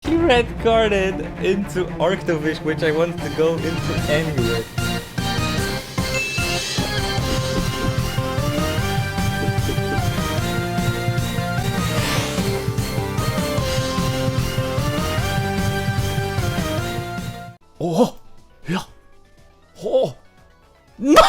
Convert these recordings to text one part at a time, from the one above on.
He red carded into Arctovish, which I wanted to go into anyway. Oh, yeah. Oh, no!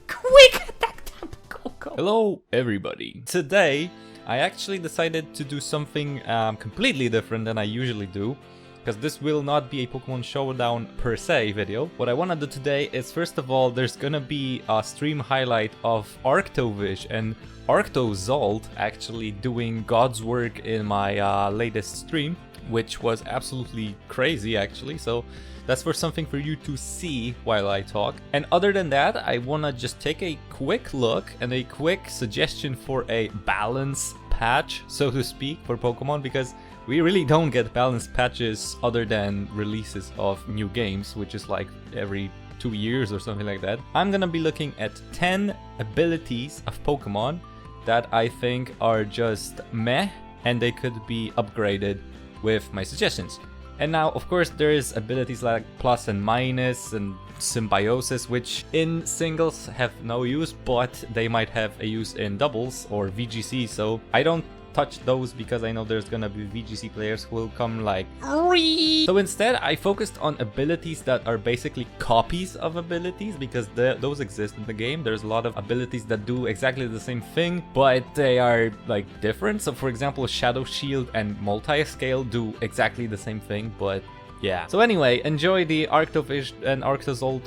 Quick attack Coco. Hello, everybody. Today, I actually decided to do something completely different than I usually do, because this will not be a Pokemon Showdown per se video. What I want to do today is, first of all, there's gonna be a stream highlight of Arctovish and Arctozolt actually doing God's work in my latest stream, which was absolutely crazy actually, so that's for something for you to see while I talk. And other than that, I wanna just take a quick look and a quick suggestion for a balance patch, so to speak, for Pokemon, because we really don't get balance patches other than releases of new games, which is like every 2 years or something like that. I'm gonna be looking at 10 abilities of Pokemon that I think are just meh and they could be upgraded with my suggestions. And now, of course, there's abilities like plus and minus and symbiosis, which in singles have no use, but they might have a use in doubles or VGC, so I don't touch those because I know there's gonna be VGC players who will come like Ree! So instead I focused on abilities that are basically copies of abilities, because those exist in the game. There's a lot of abilities that do exactly the same thing, but they are like different. So for example, Shadow Shield and Multi-Scale do exactly the same thing, but yeah. So anyway, enjoy the Arctovish and Arctozolt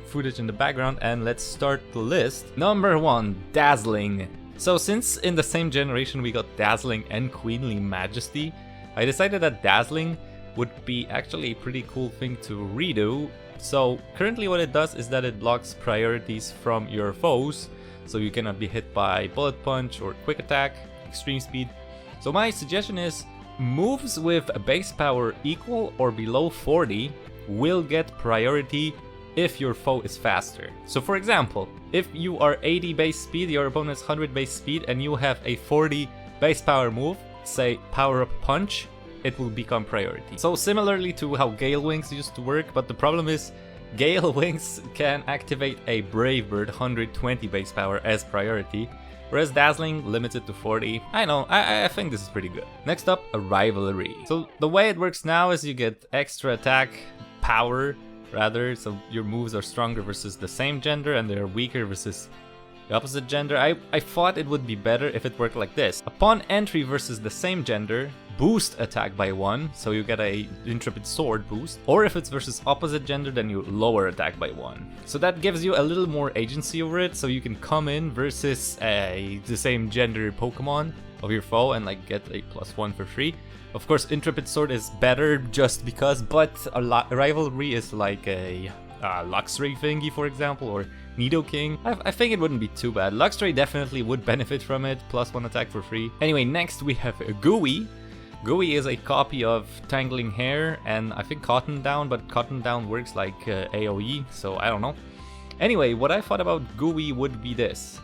footage in the background, and let's start the list. Number 1, Dazzling. So since in the same generation we got Dazzling and Queenly Majesty, I decided that Dazzling would be actually a pretty cool thing to redo. So currently what it does is that it blocks priorities from your foes, so you cannot be hit by Bullet Punch or Quick Attack, Extreme Speed. So my suggestion is moves with a base power equal or below 40 will get priority if your foe is faster. So for example, if you are 80 base speed, your opponent is 100 base speed, and you have a 40 base power move, say Power Up Punch, it will become priority. So similarly to how Gale Wings used to work, but the problem is Gale Wings can activate a Brave Bird 120 base power as priority, whereas Dazzling limits it to 40. I know, I think this is pretty good. Next up, a Rivalry. So the way it works now is you get extra attack power, rather, so your moves are stronger versus the same gender and they're weaker versus the opposite gender. I thought it would be better if it worked like this. Upon entry versus the same gender, boost attack by 1, so you get a Intrepid Sword boost. Or if it's versus opposite gender, then you lower attack by 1. So that gives you a little more agency over it, so you can come in versus the same gender Pokemon of your foe and like get a +1 for free. Of course, Intrepid Sword is better just because, but a Rivalry is like a Luxray thingy, for example, or Nidoking. I think it wouldn't be too bad. Luxray definitely would benefit from it, +1 attack for free. Anyway, next we have GOOEY. GOOEY is a copy of Tangling Hair and I think Cotton Down, but Cotton Down works like AoE, so I don't know. Anyway, what I thought about GOOEY would be this.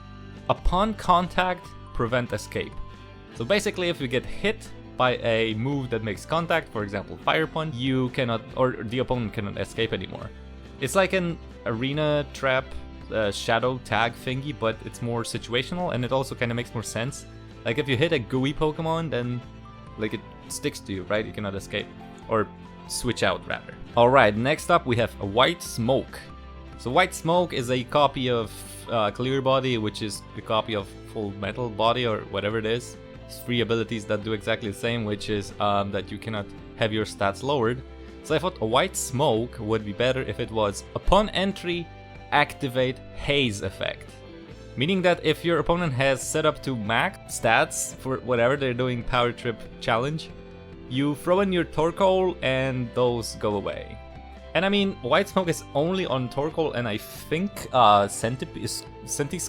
Upon contact, prevent escape. So basically, if you get hit by a move that makes contact, for example Fire Punch, you cannot, or the opponent cannot escape anymore. It's like an arena trap shadow tag thingy, but it's more situational, and it also kind of makes more sense. Like if you hit a GOOEY Pokemon, then like it sticks to you, right? You cannot escape, or switch out rather. Alright, next up we have a White Smoke. So White Smoke is a copy of Clear Body, which is a copy of Full Metal Body or whatever it is. 3 abilities that do exactly the same, which is that you cannot have your stats lowered. So I thought a White Smoke would be better if it was upon entry, activate Haze effect. Meaning that if your opponent has set up to max stats for whatever they're doing Power Trip challenge, you throw in your Torkoal and those go away. And I mean, White Smoke is only on Torkoal and I think Centipede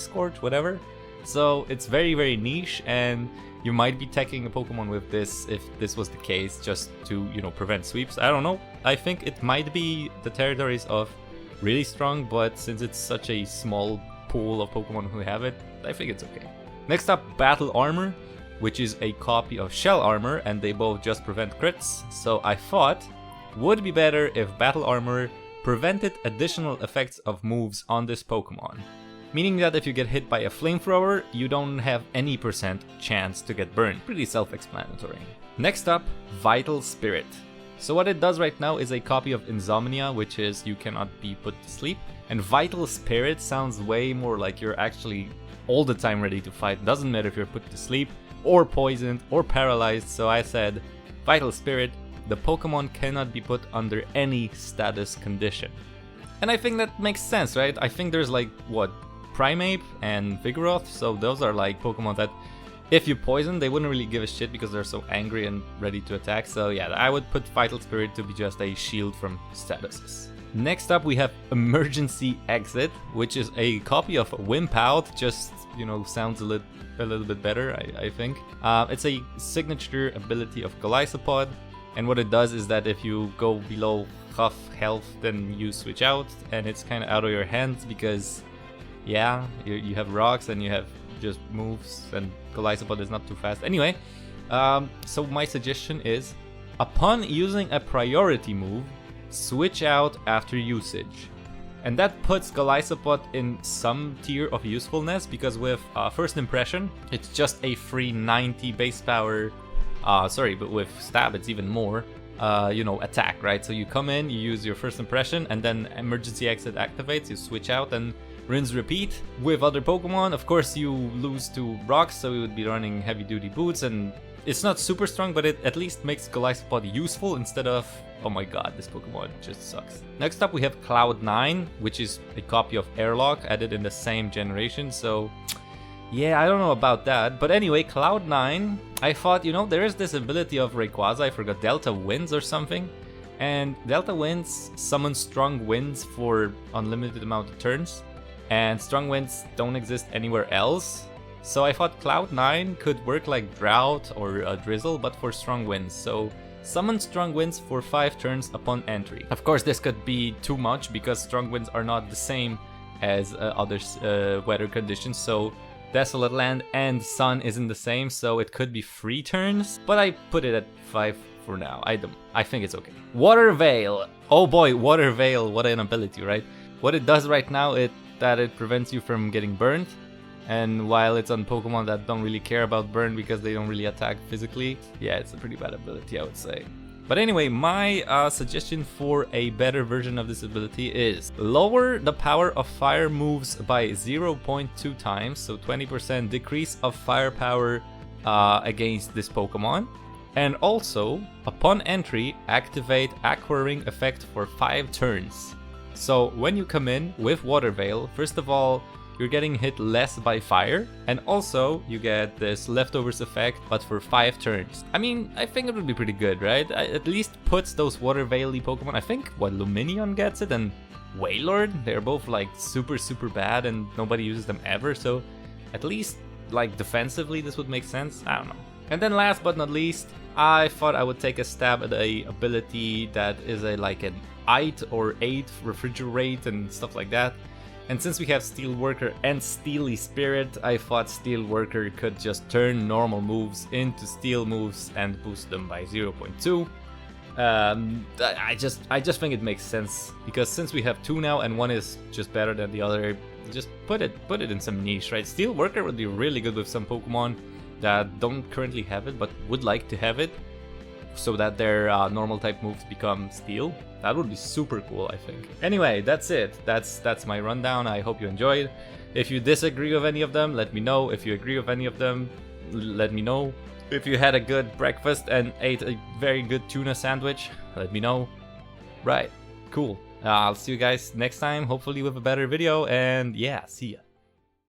Scorch, whatever. So it's very, very niche, and you might be teching a Pokemon with this if this was the case, just to, you know, prevent sweeps. I don't know. I think it might be the territories of really strong, but since it's such a small pool of Pokemon who have it, I think it's okay. Next up, Battle Armor. which is a copy of Shell Armor, and they both just prevent crits. So I thought, would be better if Battle Armor prevented additional effects of moves on this Pokemon. Meaning that if you get hit by a flamethrower, you don't have any % chance to get burned. Pretty self-explanatory. Next up, Vital Spirit. So what it does right now is a copy of Insomnia, which is you cannot be put to sleep. And Vital Spirit sounds way more like you're actually all the time ready to fight. Doesn't matter if you're put to sleep, or poisoned, or paralyzed. So I said, Vital Spirit, the Pokemon cannot be put under any status condition. And I think that makes sense, right? I think there's like, what, Primeape and Vigoroth, so those are like Pokemon that if you poison, they wouldn't really give a shit because they're so angry and ready to attack. So yeah, I would put Vital Spirit to be just a shield from statuses. Next up we have Emergency Exit, which is a copy of Wimp Out, just, you know, sounds a little bit better, I think. It's a signature ability of Golisopod, and what it does is that if you go below half health, then you switch out, and it's kind of out of your hands because, yeah, you have rocks and you have just moves, and Golisopod is not too fast. Anyway, so my suggestion is, upon using a priority move, switch out after usage. And that puts Golisopod in some tier of usefulness, because with First Impression, it's just a free 90 base power, but with Stab it's even more, you know, attack, right? So you come in, you use your First Impression, and then Emergency Exit activates, you switch out, and rinse repeat. With other Pokemon, of course, you lose to rocks, so you would be running heavy duty boots, and it's not super strong, but it at least makes Golisopod useful instead of, oh my god, this Pokemon just sucks. Next up we have Cloud9, which is a copy of Airlock added in the same generation, so yeah, I don't know about that. But anyway, Cloud9, I thought, you know, there is this ability of Rayquaza, I forgot, Delta Winds or something, and Delta Winds summons Strong Winds for unlimited amount of turns, and Strong Winds don't exist anywhere else. So I thought Cloud9 could work like Drought or Drizzle, but for Strong Winds. So summon Strong Winds for 5 turns upon entry. Of course, this could be too much because Strong Winds are not the same as other weather conditions. So Desolate Land and Sun isn't the same, so it could be 3 turns. But I put it at 5 for now. I think it's okay. Water Veil. Oh boy, Water Veil, what an ability, right? What it does right now is that it prevents you from getting burned. And while it's on Pokemon that don't really care about burn because they don't really attack physically, yeah, it's a pretty bad ability, I would say. But anyway, my suggestion for a better version of this ability is lower the power of fire moves by 0.2 times, so 20% decrease of firepower against this Pokemon. And also, upon entry, activate Aqua Ring effect for 5 turns. So when you come in with Water Veil, first of all, you're getting hit less by fire, and also you get this leftovers effect, but for 5 turns. I mean, I think it would be pretty good, right? At least puts those Water Veil-y Pokemon, I think, what, Luminion gets it, and Wailord, they're both like super bad and nobody uses them ever, so at least like defensively this would make sense, I don't know. And then last but not least, I thought I would take a stab at a ability that is like an 8 or 8 refrigerate and stuff like that. And since we have Steel Worker and Steely Spirit, I thought Steel Worker could just turn normal moves into steel moves and boost them by 0.2. I just think it makes sense, because since we have 2 now and one is just better than the other, just put it in some niche, right? Steel Worker would be really good with some Pokemon that don't currently have it but would like to have it, so that their normal type moves become steel. That would be super cool, I think. Anyway, that's it. That's my rundown. I hope you enjoyed. If you disagree with any of them, let me know. If you agree with any of them, let me know. If you had a good breakfast and ate a very good tuna sandwich, let me know. Right, cool. I'll see you guys next time, hopefully with a better video, and yeah, see ya.